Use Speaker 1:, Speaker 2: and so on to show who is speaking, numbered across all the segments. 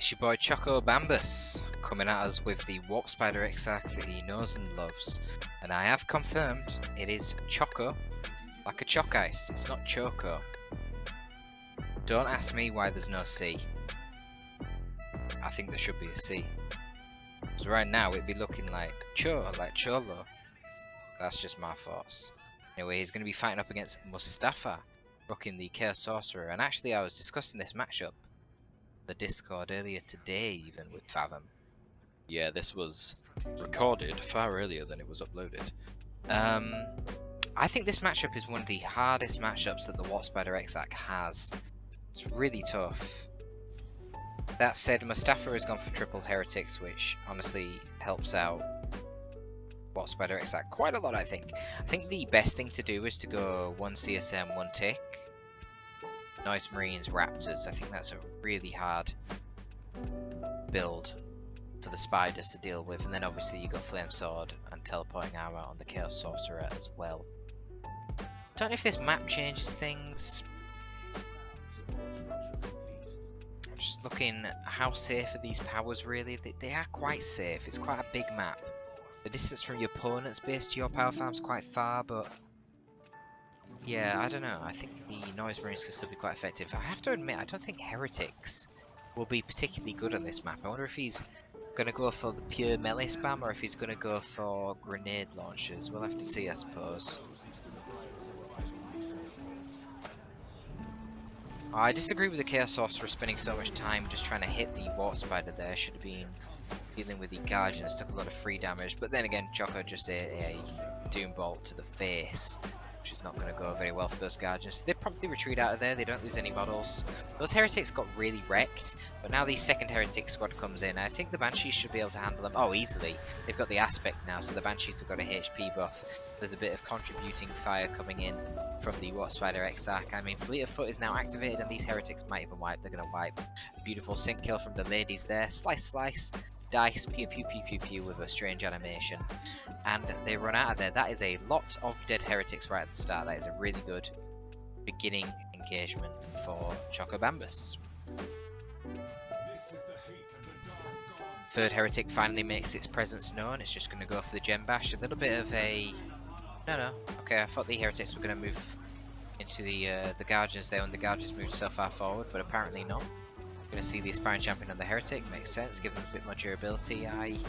Speaker 1: It's your boy Choko Bambus coming at us with the Warp Spider Exact that he knows and loves. And I have confirmed it is Choko, like a choc ice, it's not Choko. Don't ask me why there's no C. I think there should be a C. Because right now it'd be looking like Cholo. That's just my thoughts. Anyway, he's going to be fighting up against Mostafa, rocking the Chaos Sorcerer. And actually I was discussing this matchup the Discord earlier today, even with Fathom. Yeah, this was recorded far earlier than it was uploaded. I think this matchup is one of the hardest matchups that the Warp Spider Exact has. It's really tough. That said, Mostafa has gone for triple heretics, which honestly helps out Warp Spider Exact quite a lot, I think. I think the best thing to do is to go 1 CSM, 1 tick. Noise Marines, Raptors. I think that's a really hard build for the spiders to deal with. And then obviously you got Flame Sword and Teleporting Armor on the Chaos Sorcerer as well. Don't know if this map changes things. I'm just looking, how safe are these powers really? They are quite safe. It's quite a big map. The distance from your opponent's base to your power farm is quite far, but yeah, I don't know. I think the Noise Marines can still be quite effective. I have to admit, I don't think Heretics will be particularly good on this map. I wonder if he's going to go for the pure melee spam or if he's going to go for grenade launchers. We'll have to see, I suppose. I disagree with the Chaos Sorcerer spending so much time just trying to hit the Warp Spider there. Should have been dealing with the Guardians, took a lot of free damage. But then again, Choko just a Doom Bolt to the face, which is not going to go very well for those Guardians. They promptly retreat out of there, they don't lose any models. Those Heretics got really wrecked, but now the second Heretic squad comes in. I think the Banshees should be able to handle them. Oh, easily. They've got the Aspect now, so the Banshees have got a HP buff. There's a bit of contributing fire coming in from the Warp Spider Exact. I mean, Fleet of Foot is now activated, and these Heretics might even wipe. They're going to wipe. Beautiful sync kill from the ladies there. Slice, slice. Dice, pew pew pew pew pew with a strange animation, and they run out of there. That is a lot of dead heretics right at the start. That is a really good beginning engagement for Choko Bambus. Third heretic finally makes its presence known. It's just going to go for the gem bash. A little bit of a no. Okay, I thought the heretics were going to move into the Guardians there when the Guardians moved so far forward, but apparently not. Going to see the Aspiring Champion on the Heretic, makes sense, give them a bit more durability. I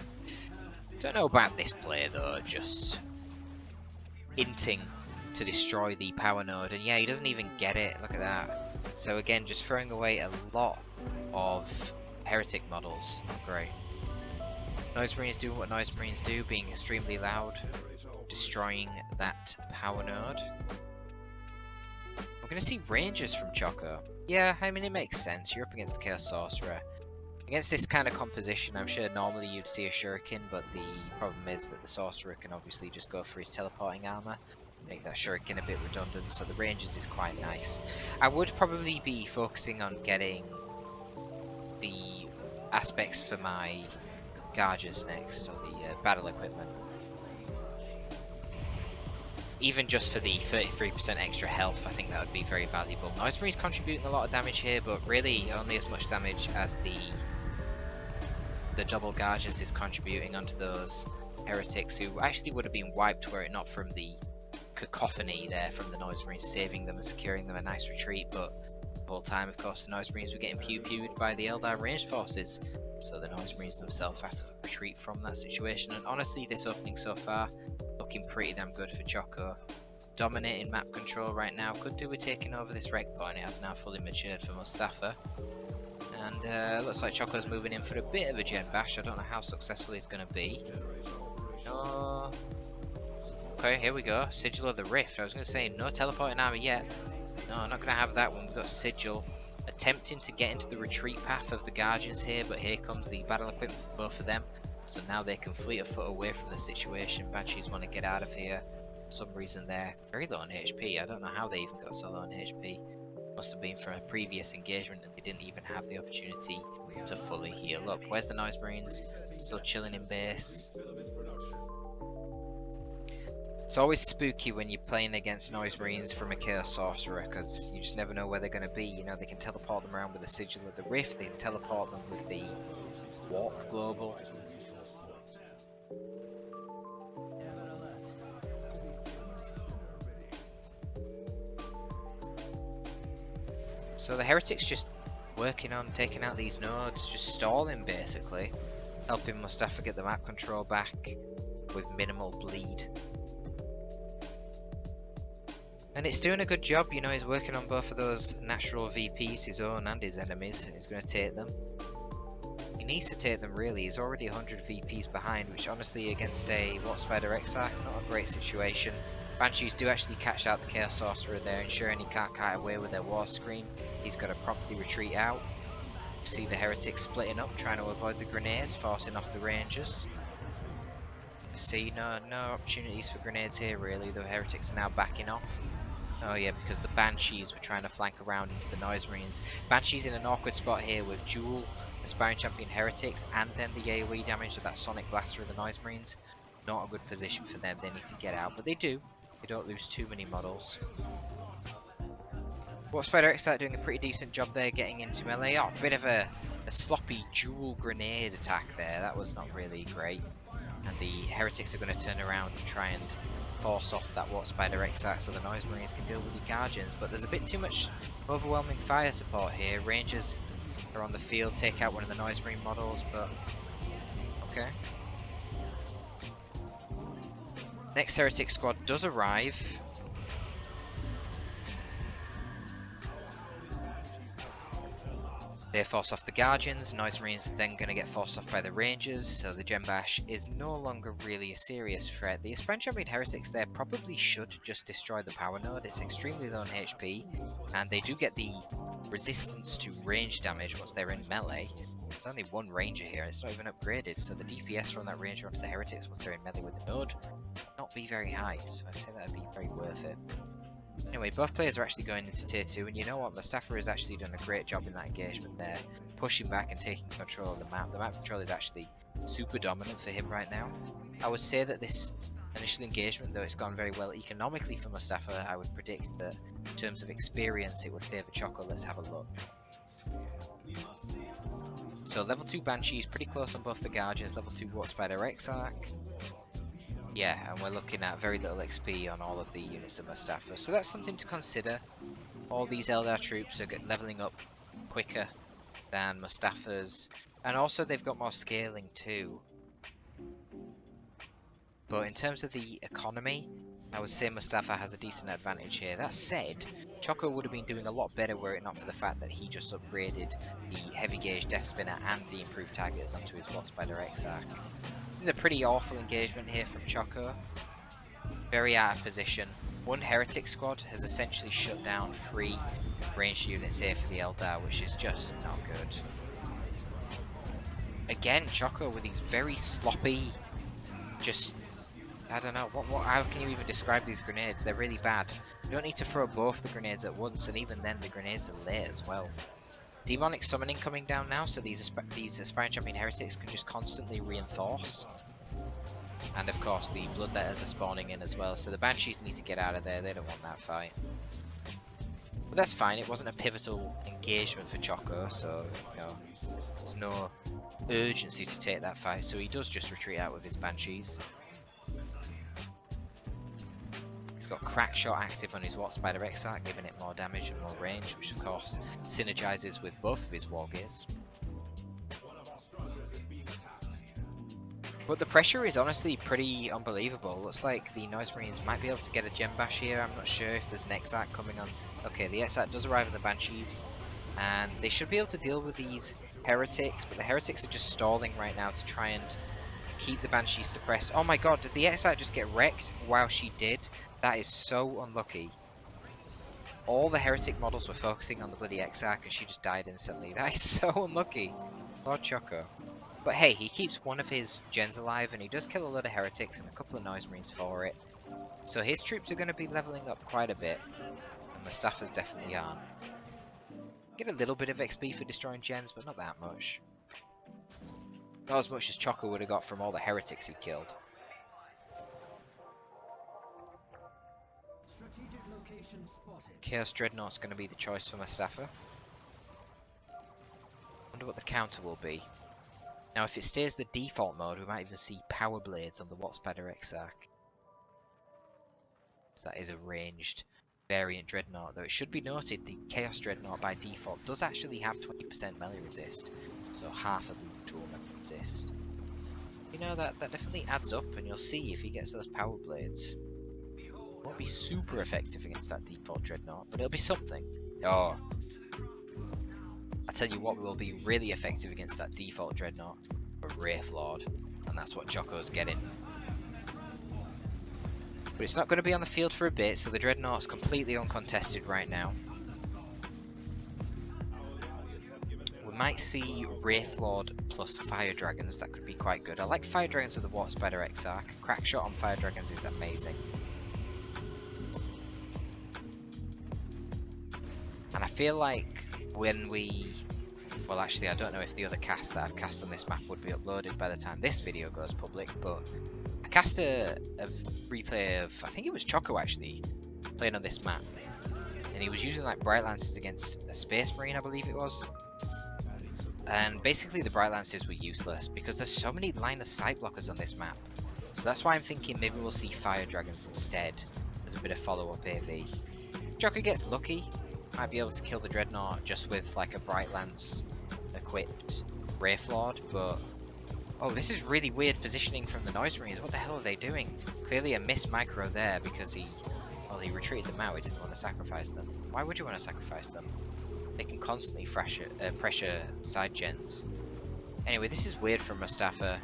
Speaker 1: don't know about this play though, just inting to destroy the power node, and yeah, he doesn't even get it, look at that. So again, just throwing away a lot of Heretic models, not great. Noise Marines do what Noise Marines do, being extremely loud, destroying that power node. We're going to see Rangers from Choko. Yeah, I mean, it makes sense. You're up against the Chaos Sorcerer. Against this kind of composition, I'm sure normally you'd see a Shuriken, but the problem is that the Sorcerer can obviously just go for his teleporting armor, make that Shuriken a bit redundant, so the Rangers is quite nice. I would probably be focusing on getting the aspects for my Guardians next, or the battle equipment. Even just for the 33% extra health, I think that would be very valuable. Noise Marine's contributing a lot of damage here, but really only as much damage as the double Guardians is contributing onto those Heretics, who actually would have been wiped were it not from the cacophony there from the Noise Marines saving them and securing them a nice retreat. But the whole time, of course, the Noise Marines were getting pew-pewed by the Eldar ranged forces, so the Noise Marines themselves have to retreat from that situation. And honestly, this opening so far, looking pretty damn good for Choko. Dominating map control right now, could do with taking over this wreck point. It has now fully matured for Mostafa. And looks like Choko's moving in for a bit of a gen bash. I don't know how successful he's going to be. No. Okay, here we go. Sigil of the Rift. I was going to say no teleporting armor yet. No, I'm not going to have that one. We've got Sigil attempting to get into the retreat path of the Guardians here, but here comes the battle equipment for both of them. So now they can fleet of foot away from the situation. Banshees want to get out of here. For some reason they're very low on HP. I don't know how they even got so low on HP. Must have been from a previous engagement and they didn't even have the opportunity to fully heal up. Where's the Noise Marines? Still chilling in base. It's always spooky when you're playing against Noise Marines from a Chaos Sorcerer, because you just never know where they're going to be. You know, they can teleport them around with the Sigil of the Rift, they can teleport them with the Warp Global. So the Heretics just working on taking out these nodes, just stalling basically, helping Mostafa get the map control back with minimal bleed. And it's doing a good job, you know, he's working on both of those natural VPs, his own and his enemies, and he's going to take them. He needs to take them really, he's already 100 VPs behind, which honestly against a Warp Spider Exarch, not a great situation. Banshees do actually catch out the Chaos Sorcerer there, ensuring he can't kite away with their War Scream. He's got to promptly retreat out. You see the Heretics splitting up, trying to avoid the grenades, forcing off the Rangers. You see no opportunities for grenades here really, the Heretics are now backing off. Oh yeah, because the Banshees were trying to flank around into the Noise Marines. Banshees in an awkward spot here with dual Aspiring Champion Heretics and then the AoE damage of that Sonic Blaster of the Noise Marines. Not a good position for them, they need to get out, but they do. They don't lose too many models. Warp Spider Exarch doing a pretty decent job there getting into melee. Oh, a bit of a sloppy dual grenade attack there, that was not really great. And the Heretics are going to turn around and try and force off that Warp Spider Exarch so the Noise Marines can deal with the Guardians, but there's a bit too much overwhelming fire support here. Rangers are on the field, take out one of the Noise Marine models, but okay. Next Heretic squad does arrive. They force off the Guardians, Noise Marines then going to get forced off by the Rangers, so the Gembash is no longer really a serious threat. The Aspiring Champion Heretics there probably should just destroy the power node, it's extremely low on HP, and they do get the resistance to range damage once they're in melee. There's only one Ranger here, and it's not even upgraded, so the DPS from that Ranger onto the Heretics once they're in melee with the node not be very high, so I'd say that would be very worth it. Anyway, both players are actually going into tier 2, and you know what, Mostafa has actually done a great job in that engagement there, pushing back and taking control of the map. The map control is actually super dominant for him right now. I would say that this initial engagement, though it's gone very well economically for Mostafa, I would predict that in terms of experience it would favour Choko. Let's have a look. So level 2 Banshee is pretty close on both the Guardians, level 2 Warp Spider Exarch. Yeah, and we're looking at very little XP on all of the units of Mostafa, so that's something to consider. All these Eldar troops are leveling up quicker than Mostafa's, and also they've got more scaling too. But in terms of the economy, I would say Mostafa has a decent advantage here. That said, Choko would have been doing a lot better were it not for the fact that he just upgraded the heavy gauge Death Spinner and the improved targets onto his Warp Spider Exarch. This is a pretty awful engagement here from Choko. Very out of position. One Heretic squad has essentially shut down 3 ranged units here for the Eldar, which is just not good. Again, Choko with these very sloppy, just, I don't know, how can you even describe these grenades? They're really bad. You don't need to throw both the grenades at once, and even then the grenades are late as well. Demonic Summoning coming down now, so these Aspiring Champion Heretics can just constantly reinforce. And of course the Bloodletters are spawning in as well, so the Banshees need to get out of there, they don't want that fight. But that's fine, it wasn't a pivotal engagement for Choko, so you know, there's no urgency to take that fight, so he does just retreat out with his Banshees. He's got Crack Shot active on his Warp Spider Exarch, giving it more damage and more range, which of course synergizes with both of his War Gears. But the pressure is honestly pretty unbelievable. Looks like the Noise Marines might be able to get a Gem Bash here. I'm not sure if there's an Exarch coming on. Okay, the Exarch does arrive in the Banshees, and they should be able to deal with these Heretics, but the Heretics are just stalling right now to try and keep the Banshees suppressed. Oh my god, did the Exarch just get wrecked? Wow, she did. That is so unlucky. All the Heretic models were focusing on the bloody Exarch and she just died instantly. That is so unlucky. Lord Choko. But hey, he keeps one of his gens alive and he does kill a lot of Heretics and a couple of Noise Marines for it. So his troops are going to be leveling up quite a bit. And Mostafa's definitely aren't. Get a little bit of XP for destroying gens, but not that much. Not as much as Choko would have got from all the Heretics he killed. Chaos Dreadnought's going to be the choice for Mostafa. Wonder what the counter will be. Now, if it stays the default mode, we might even see Power Blades on the Warhammer Exarch. So that is a ranged variant Dreadnought, though it should be noted the Chaos Dreadnought by default does actually have 20% melee resist, so half of the usual melee resist. You know, that definitely adds up, and you'll see if he gets those Power Blades. Won't be super effective against that default Dreadnought, but it'll be something. Oh, I tell you what will be really effective against that default Dreadnought, a Wraith Lord, and that's what Choko's getting. But it's not going to be on the field for a bit, so the Dreadnought's completely uncontested right now. We might see Wraith Lord plus Fire Dragons, that could be quite good. I like Fire Dragons with the Warp Spider Exarch. Crackshot on Fire Dragons is amazing. And I feel like when we... Well, actually, I don't know if the other cast that I've cast on this map would be uploaded by the time this video goes public, but I cast a replay of, I think it was Choko actually, playing on this map. And he was using like Bright Lances against a Space Marine, I believe it was. And basically the Bright Lances were useless because there's so many line of sight blockers on this map. So that's why I'm thinking maybe we'll see Fire Dragons instead as a bit of follow-up AV. Choko gets lucky, might be able to kill the Dreadnought just with like a Bright Lance equipped Wraith Lord, but oh, this is really weird positioning from the Noise Marines. What the hell are they doing? Clearly a miss micro there because he retreated them out. He didn't want to sacrifice them. Why would you want to sacrifice them? They can constantly pressure side gens. Anyway, this is weird from Mostafa.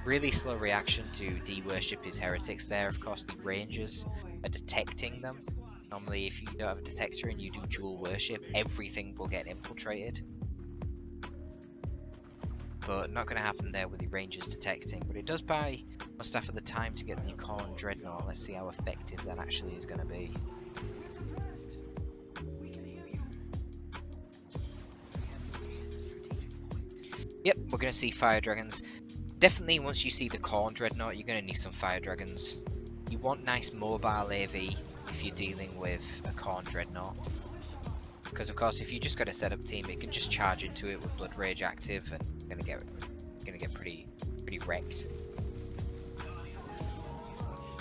Speaker 1: Really slow reaction to de-worship his heretics there. Of course, the Rangers are detecting them. Normally, if you don't have a detector and you do dual worship, everything will get infiltrated. But not going to happen there with the Rangers detecting. But it does buy Mostafa the time to get the Khorne Dreadnought. Let's see how effective that actually is going to be. Yep, we're going to see Fire Dragons. Definitely once you see the Khorne Dreadnought, you're going to need some Fire Dragons. You want nice mobile AV if you're dealing with a Khorne Dreadnought. Because of course if you just got a setup team, it can just charge into it with Blood Rage active and gonna get pretty wrecked.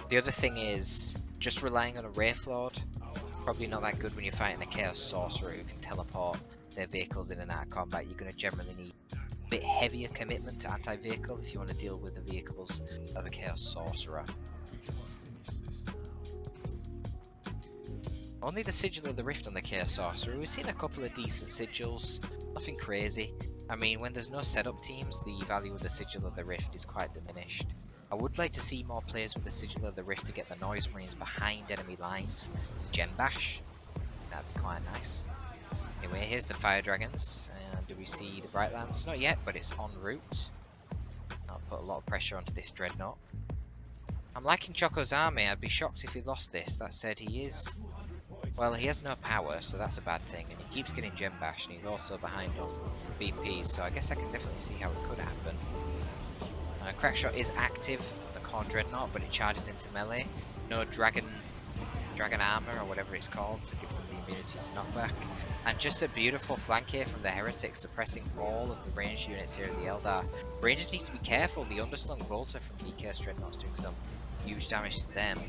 Speaker 1: The other thing is just relying on a Wraith Lord, probably not that good when you're fighting a Chaos Sorcerer who can teleport their vehicles in and out of combat. You're gonna generally need a bit heavier commitment to anti-vehicle if you want to deal with the vehicles of a Chaos Sorcerer. Only the Sigil of the Rift on the Chaos Sorcerer. We've seen a couple of decent sigils, nothing crazy. I mean, when there's no setup teams, the value of the Sigil of the Rift is quite diminished. I would like to see more players with the Sigil of the Rift to get the Noise Marines behind enemy lines. Gem Bash, that'd be quite nice. Anyway, here's the Fire Dragons. Do we see the Bright Lance? Not yet, but it's en route. I'll put a lot of pressure onto this Dreadnought. I'm liking Choko's army. I'd be shocked if he lost this. That said, he is... Well, he has no power, so that's a bad thing, and he keeps getting Gem Bash, and he's also behind on BPs, so I guess I can definitely see how it could happen. Crackshot is active, the Khorne Dreadnought, but it charges into melee. No Dragon Armor, or whatever it's called, to give them the immunity to knockback. And just a beautiful flank here from the Heretics, suppressing all of the ranged units here in the Eldar. Rangers need to be careful, the Underslung Bolter from the Chaos Dreadnought's doing some huge damage to them.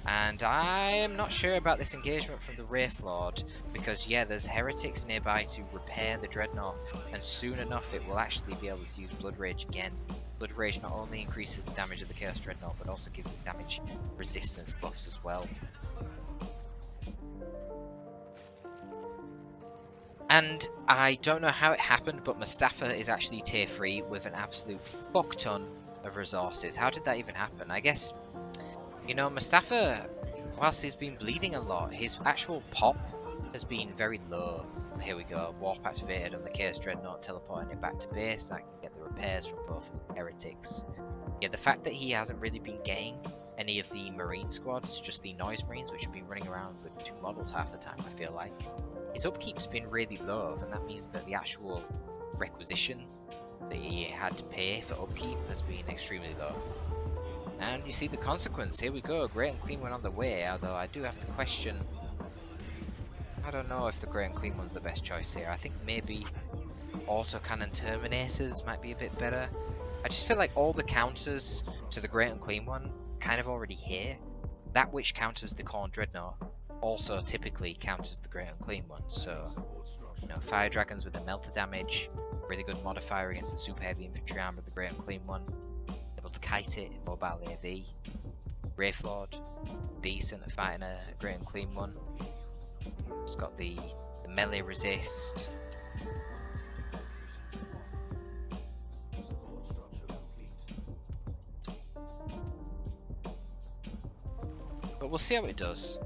Speaker 1: And I am not sure about this engagement from the Wraith Lord, because yeah, there's Heretics nearby to repair the Dreadnought, and soon enough it will actually be able to use Blood Rage again. Blood Rage not only increases the damage of the Chaos Dreadnought, but also gives it damage resistance buffs as well. And I don't know how it happened, but Mostafa is actually tier 3 with an absolute fuck ton of resources. How did that even happen? I guess... You know, Mostafa, whilst he's been bleeding a lot, his actual pop has been very low. And here we go, Warp activated on the Chaos Dreadnought, teleporting it back to base. That can get the repairs from both of the Heretics. Yeah, the fact that he hasn't really been getting any of the Marine squads, just the Noise Marines, which have been running around with 2 models half the time, I feel like. His upkeep's been really low, and that means that the actual requisition that he had to pay for upkeep has been extremely low. And you see the consequence. Here we go. Great and Clean went on the way, although I do have to question I don't know if the Great and Clean one's the best choice here. I think maybe autocannon Terminators might be a bit better. I just feel like all the counters to the Great and Clean one kind of already here. That which counters the Khorne Dreadnought also typically counters the Great and Clean one. So, you know, Fire Dragons with the melter damage, really good modifier against the super heavy infantry armor of the Great and Clean one. Able to kite it, mobile AV. Wraithlord, decent at fighting a Great and Clean one. It's got the melee resist. But we'll see how it does.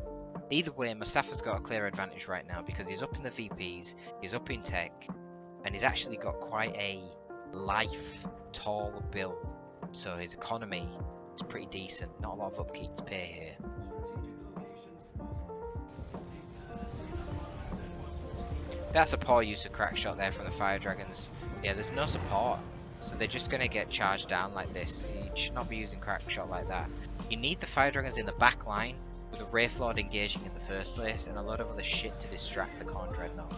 Speaker 1: Either way, Mostafa's got a clear advantage right now because he's up in the VPs, he's up in tech, and he's actually got quite a life, tall build. So his economy is pretty decent, not a lot of upkeep to pay here. That's a poor use of crack shot there from the Fire Dragons. Yeah, there's no support, so they're just going to get charged down like this. You should not be using crack shot like that. You need the Fire Dragons in the back line with a Wraithlord engaging in the first place and a lot of other shit to distract the Khorne Dreadnought.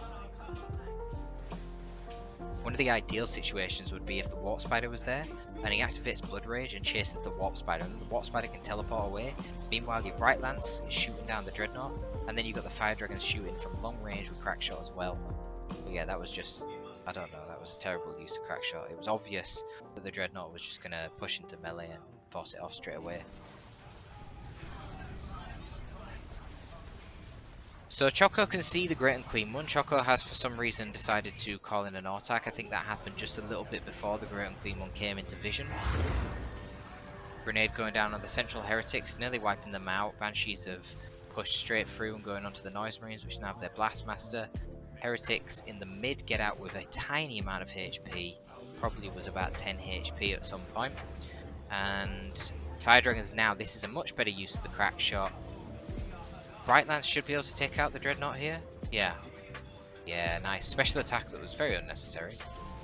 Speaker 1: One of the ideal situations would be if the Warp Spider was there and he activates Blood Rage and chases the Warp Spider, and the Warp Spider can teleport away. Meanwhile, your Bright Lance is shooting down the Dreadnought, and then you've got the Fire Dragons shooting from long range with crack shot as well. But yeah, that was just, I don't know, that was a terrible use of crack shot. It was obvious that the Dreadnought was just going to push into melee and force it off straight away. So Choko can see the Great and Clean one. Choko has for some reason decided to call in an attack. I think that happened just a little bit before the Great and Clean one came into vision. Grenade going down on the Central Heretics, nearly wiping them out. Banshees have pushed straight through and going onto the Noise Marines, which now have their Blastmaster. Heretics in the mid get out with a tiny amount of HP. Probably was about 10 HP at some point. And Fire Dragons now, this is a much better use of the crack shot. Bright Lance should be able to take out the Dreadnought here. Yeah. Yeah, nice. Special attack that was very unnecessary.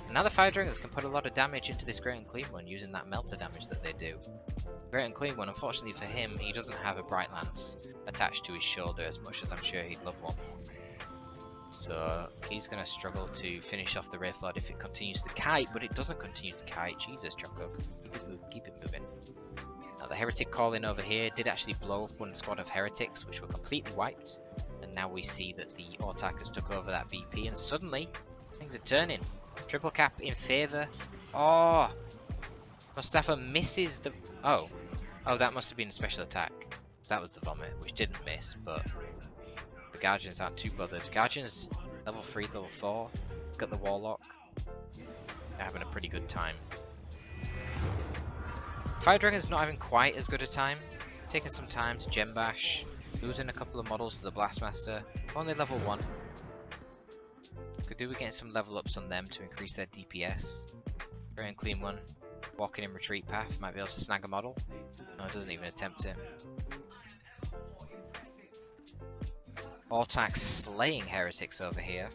Speaker 1: And now the Fire Dragons can put a lot of damage into this Great and Clean one using that melter damage that they do. Great and Clean one, unfortunately for him, he doesn't have a Bright Lance attached to his shoulder as much as I'm sure he'd love one. So he's going to struggle to finish off the Wraithlord if it continues to kite, but it doesn't continue to kite. Jesus, Choko. Keep it moving. Now the Heretic call-in over here did actually blow up one squad of Heretics, which were completely wiped. And now we see that the Autarchs took over that VP, and suddenly things are turning. Triple cap in favour. Oh! Mostafa misses the... Oh, that must have been a special attack. So that was the Vomit, which didn't miss, but the Guardians aren't too bothered. Guardians, level 3, level 4. Got the Warlock. They're having a pretty good time. Fire Dragon's not having quite as good a time. Taking some time to gem bash. Losing a couple of models to the Blastmaster. Only level 1. Could do with getting some level ups on them to increase their DPS. Great and Clean one. Walking in retreat path. Might be able to snag a model. No, it doesn't even attempt it. Autarchs slaying Heretics over here.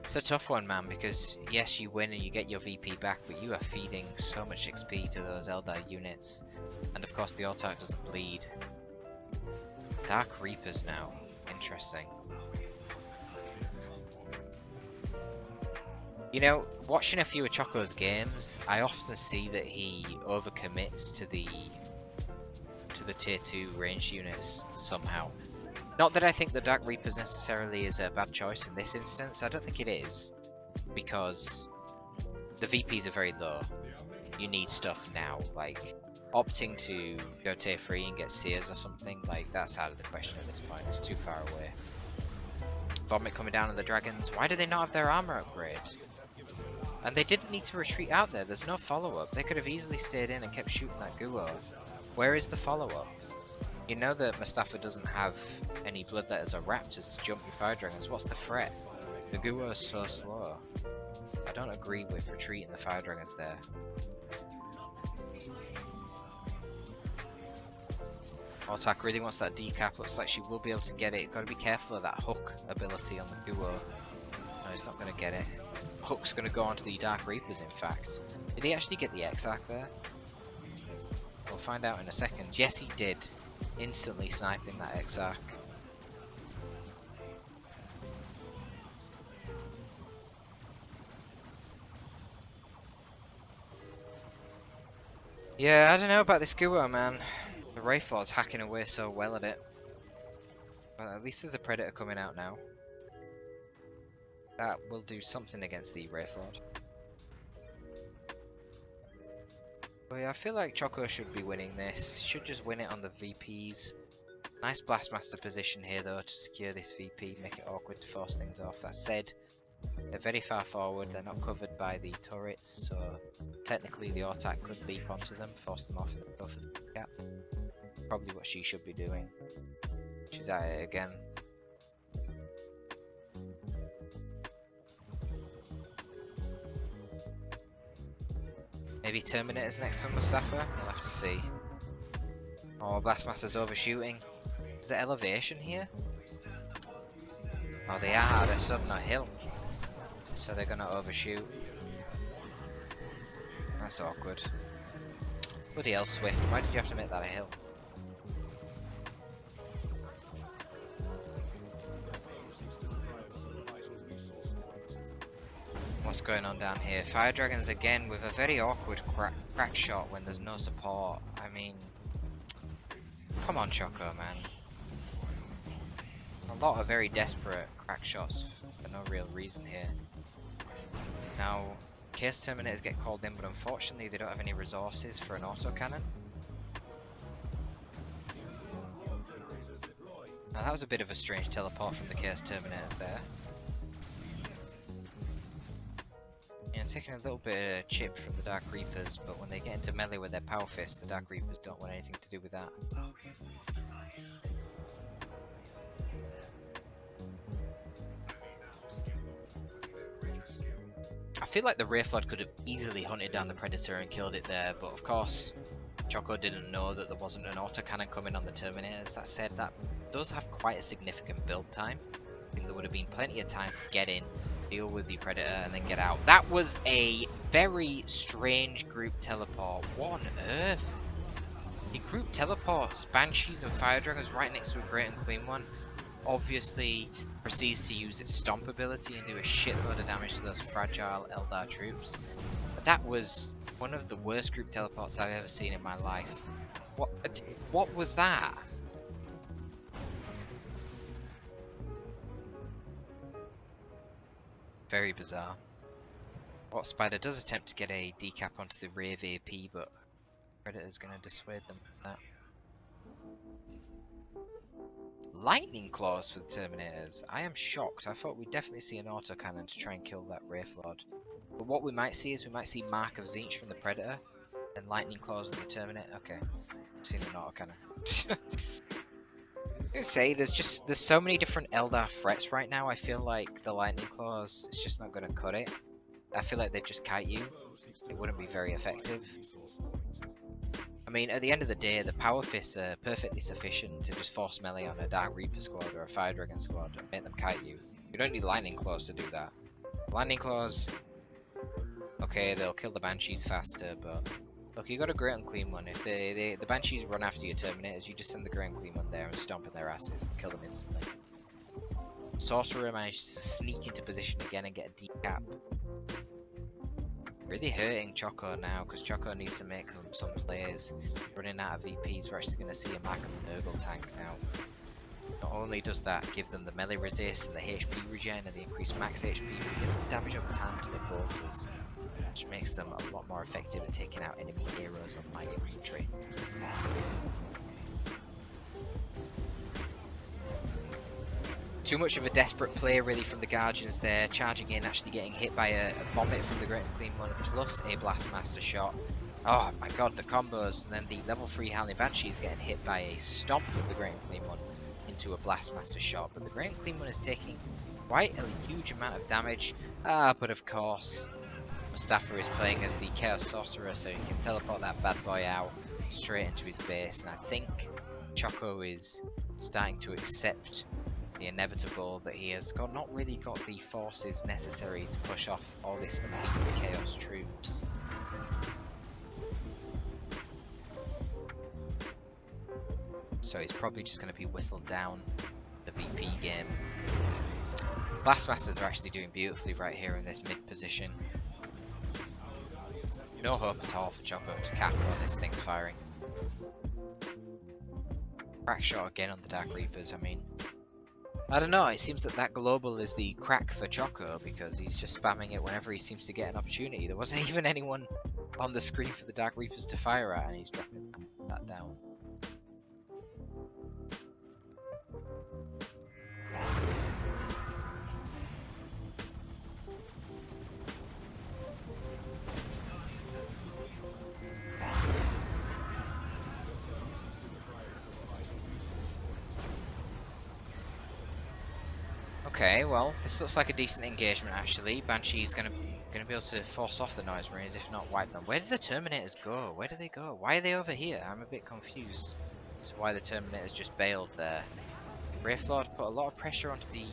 Speaker 1: It's a tough one, man, because yes, you win and you get your VP back, but you are feeding so much XP to those Eldar units. And of course the Autarch doesn't bleed. Dark Reapers now. Interesting. You know, watching a few of Choko's games, I often see that he overcommits to the tier 2 ranged units somehow. Not that I think the Dark Reapers necessarily is a bad choice in this instance, I don't think it is, because the VPs are very low. You need stuff now, like opting to go tier 3 and get Seers or something, like that's out of the question at this point, it's too far away. Vomit coming down on the Dragons, why do they not have their armor upgrade? And they didn't need to retreat out there, there's no follow-up, they could have easily stayed in and kept shooting that Guo. Where is the follow-up? You know that Mostafa doesn't have any Bloodletters or Raptors to jump your Fire Dragons. What's the threat? The Guo is so slow. I don't agree with retreating the Fire Dragons there. Autarch really wants that decap. Looks like she will be able to get it. Got to be careful of that hook ability on the Guo. No, he's not going to get it. Hook's going to go onto the Dark Reapers, in fact. Did he actually get the Exarch there? We'll find out in a second. Yes, he did. Instantly sniping that Exarch. Yeah, I don't know about this Guo, man. The Wraithlord's hacking away so well at it. Well, at least there's a Predator coming out now. That will do something against the Wraithlord. But yeah, I feel like Choko should be winning this. He should just win it on the VPs. Nice Blastmaster position here though to secure this VP, make it awkward to force things off. That said, they're very far forward, they're not covered by the turrets, so technically the Autarch could leap onto them, force them off and go for the gap. Probably what she should be doing. She's at it again. Maybe Terminator's next on Mostafa? We'll have to see. Oh, Blastmaster's overshooting. Is there elevation here? Oh, they are. They're stood on a hill. So they're gonna overshoot. That's awkward. Bloody hell, Swift. Why did you have to make that a hill? What's going on down here? Fire Dragons again with a very awkward crack shot when there's no support. I mean, come on, Choko, man. A lot of very desperate crack shots for no real reason here. Now, Case Terminators get called in, but unfortunately they don't have any resources for an autocannon. Now that was a bit of a strange teleport from the Case Terminators there. Yeah, taking a little bit of chip from the Dark Reapers, but when they get into melee with their Power Fist, the Dark Reapers don't want anything to do with that. I feel like the Wraithlord could have easily hunted down the Predator and killed it there, but of course Choko didn't know that there wasn't an autocannon coming on the Terminators. That said, that does have quite a significant build time. I think there would have been plenty of time to get in, deal with the Predator, and then get out. That was a very strange group teleport. What on earth? The group teleports Banshees and Fire Dragons right next to a Great and Clean one. Obviously proceeds to use its Stomp ability and do a shitload of damage to those fragile Eldar troops. But that was one of the worst group teleports I've ever seen in my life. What was that? Very bizarre. What Spider does attempt to get a decap onto the rear VP, but Predator's going to dissuade them from that. Lightning Claws for the Terminators. I am shocked. I thought we'd definitely see an autocannon to try and kill that Wraithlord. But what we might see is we might see Mark of Tzeentch from the Predator and Lightning Claws on the Terminator. Okay, I've seen an autocannon. I was say there's so many different Eldar threats right now. I feel like the Lightning Claws is just not going to cut it. I feel like they'd just kite you. It wouldn't be very effective. I mean, at the end of the day, the Power Fists are perfectly sufficient to just force melee on a Dark Reaper squad or a Fire Dragon squad and make them kite you. You don't need Lightning Claws to do that. Lightning Claws, okay, they'll kill the Banshees faster, but look, you got a Great and Clean one. If the Banshees run after your Terminators, you just send the Great and Clean one there and stomp in their asses and kill them instantly. Sorcerer manages to sneak into position again and get a decap. Really hurting Choko now, because Choko needs to make some plays. Running out of VPs, we're actually going to see a Mark of Nurgle tank now. Not only does that give them the melee resist and the HP regen and the increased max HP, but it gives them damage over time to their bolters, which makes them a lot more effective at taking out enemy heroes and light infantry. Too much of a desperate play really from the Guardians there, charging in, actually getting hit by a vomit from the Great and Clean one, plus a Blastmaster shot. Oh my god, the combos, and then the level 3 Howling Banshees getting hit by a stomp from the Great and Clean one into a Blastmaster shot, but the Great and Clean one is taking quite a huge amount of damage. But of course, Mostafa is playing as the Chaos Sorcerer, so he can teleport that bad boy out straight into his base, and I think Choko is starting to accept the inevitable that he has not really got the forces necessary to push off all this elite Chaos troops. so he's probably just going to be whistled down the VP game. Blastmasters are actually doing beautifully right here in this mid position. No hope at all for Choko to cap while this thing's firing. Crack shot again on the Dark Reapers. I mean, I don't know, it seems that that global is the crack for Choko because he's just spamming it whenever he seems to get an opportunity. There wasn't even anyone on the screen for the Dark Reapers to fire at, and he's dropping that down. Okay, well, this looks like a decent engagement actually. Banshee's gonna be able to force off the Noise Marines, if not wipe them. Where do the Terminators go? Where do they go? Why are they over here? I'm a bit confused as to why the Terminators just bailed there. Wraithlord put a lot of pressure onto the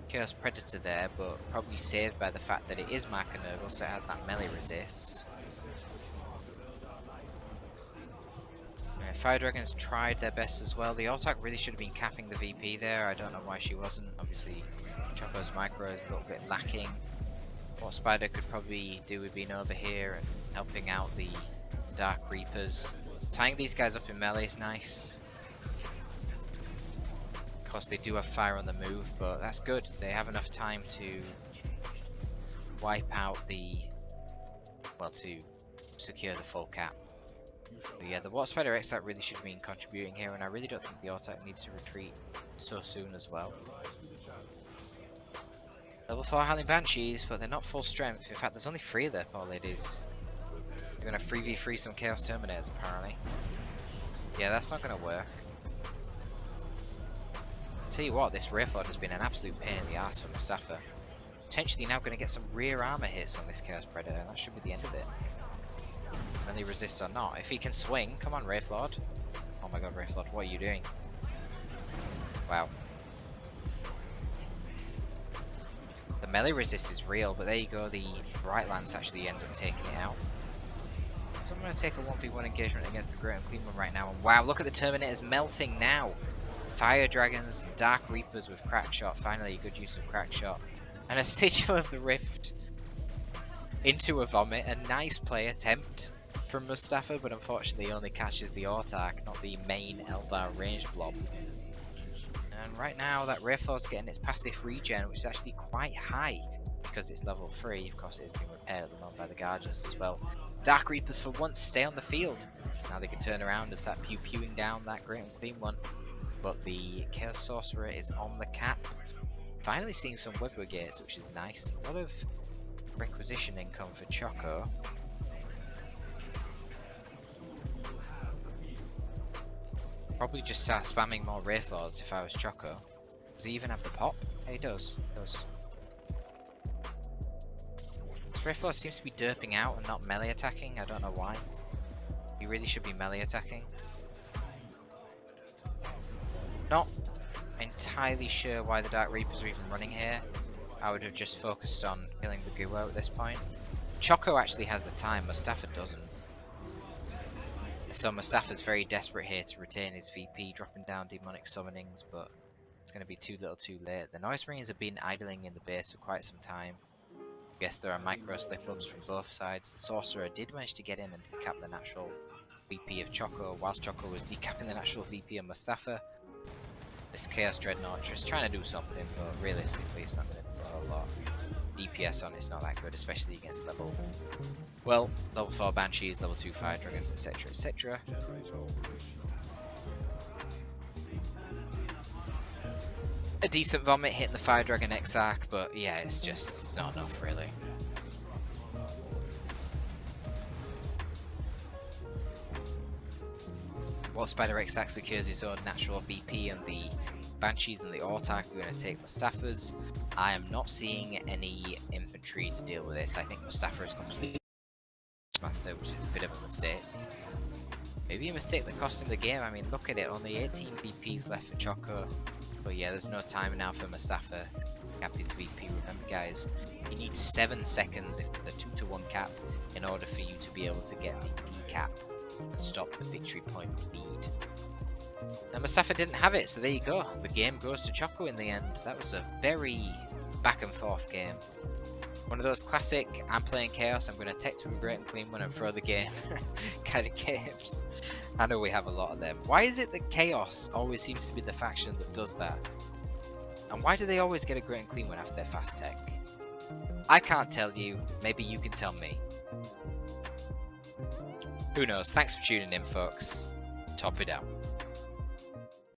Speaker 1: Chaos Predator there, but probably saved by the fact that it is Markanurgle, so it has that melee resist. Fire Dragons tried their best as well. The Autark really should have been capping the VP there. I don't know why she wasn't. Obviously, Choco's micro is a little bit lacking. What Spider could probably do with being over here and helping out the Dark Reapers. Tying these guys up in melee is nice. Of course, they do have fire on the move, but that's good. They have enough time to wipe out the... well, to secure the full cap. But yeah, the Water Spider Exarch really should have been contributing here, and I really don't think the Autark needs to retreat so soon as well. Level 4 Howling Banshees, but they're not full strength. In fact, there's only 3 of their poor ladies. They're going to 3v3 some Chaos Terminators, apparently. Yeah, that's not going to work. Tell you what, this Wraithlord has been an absolute pain in the ass for Mostafa. Potentially now going to get some rear armor hits on this Chaos Predator, and that should be the end of it. Whether he resists or not. If he can swing, come on Wraithlord. Oh my god, Wraithlord, what are you doing? Wow. The melee resist is real, but there you go, the right lance actually ends up taking it out. So I'm going to take a 1v1 engagement against the Great and Clean One right now, and wow, look at the Terminators melting now! Fire Dragons and Dark Reapers with Crack Shot, finally a good use of Crack Shot. And a Sigil of the Rift into a Vomit, a nice play attempt from Mostafa, but unfortunately only catches the Autark, not the main Eldar ranged blob. And right now that Wraithlord's getting its passive regen, which is actually quite high because it's level 3. Of course, it has been repaired at the moment by the Guardians as well. Dark Reapers for once stay on the field, so now they can turn around and start pew-pewing down that Great and Clean One. But the Chaos Sorcerer is on the cap. Finally seeing some Webber gates, which is nice. A lot of requisition income for Choko. Probably just start spamming more Wraithlords if I was Choko. Does he even have the pop? Yeah, he does. He does. This Wraithlord seems to be derping out and not melee attacking. I don't know why. He really should be melee attacking. Not entirely sure why the Dark Reapers are even running here. I would have just focused on killing the Guo at this point. Choko actually has the time, Mostafa doesn't. So Mostafa's very desperate here to retain his VP, dropping down demonic summonings, but it's going to be too little too late. The Noise Marines have been idling in the base for quite some time. I guess there are micro slip-ups from both sides. The Sorcerer did manage to get in and decap the natural VP of Choko, whilst Choko was decapping the natural VP of Mostafa. This Chaos Dreadnought just trying to do something, but realistically it's not going to do a whole lot. DPS on it's not that good, especially against level 4 Banshees, level 2 Fire Dragons, etc, etc. A decent Vomit hitting the Fire Dragon Exarch, but yeah, it's not enough really. What Spider Exarch secures his own natural VP, and the Banshees and the Autark are going to take Mostafa's. I am not seeing any infantry to deal with this. I think Mostafa is completely master, which is a bit of a mistake. Maybe a mistake that cost him the game. I mean, look at it, only 18 VPs left for Choko. But yeah, there's no time now for Mostafa to cap his VP. Remember guys, you need 7 seconds if there's a 2-to-1 cap in order for you to be able to get the decap and stop the victory point lead. And Mostafa didn't have it, so there you go. The game goes to Choko in the end. That was a very back and forth game. One of those classic, I'm playing Chaos, I'm going to take to a Great and Clean one and throw the game kind of games. I know we have a lot of them. Why is it that Chaos always seems to be the faction that does that? And why do they always get a Great and Clean one after their fast tech? I can't tell you. Maybe you can tell me. Who knows? Thanks for tuning in, folks. Torpid out.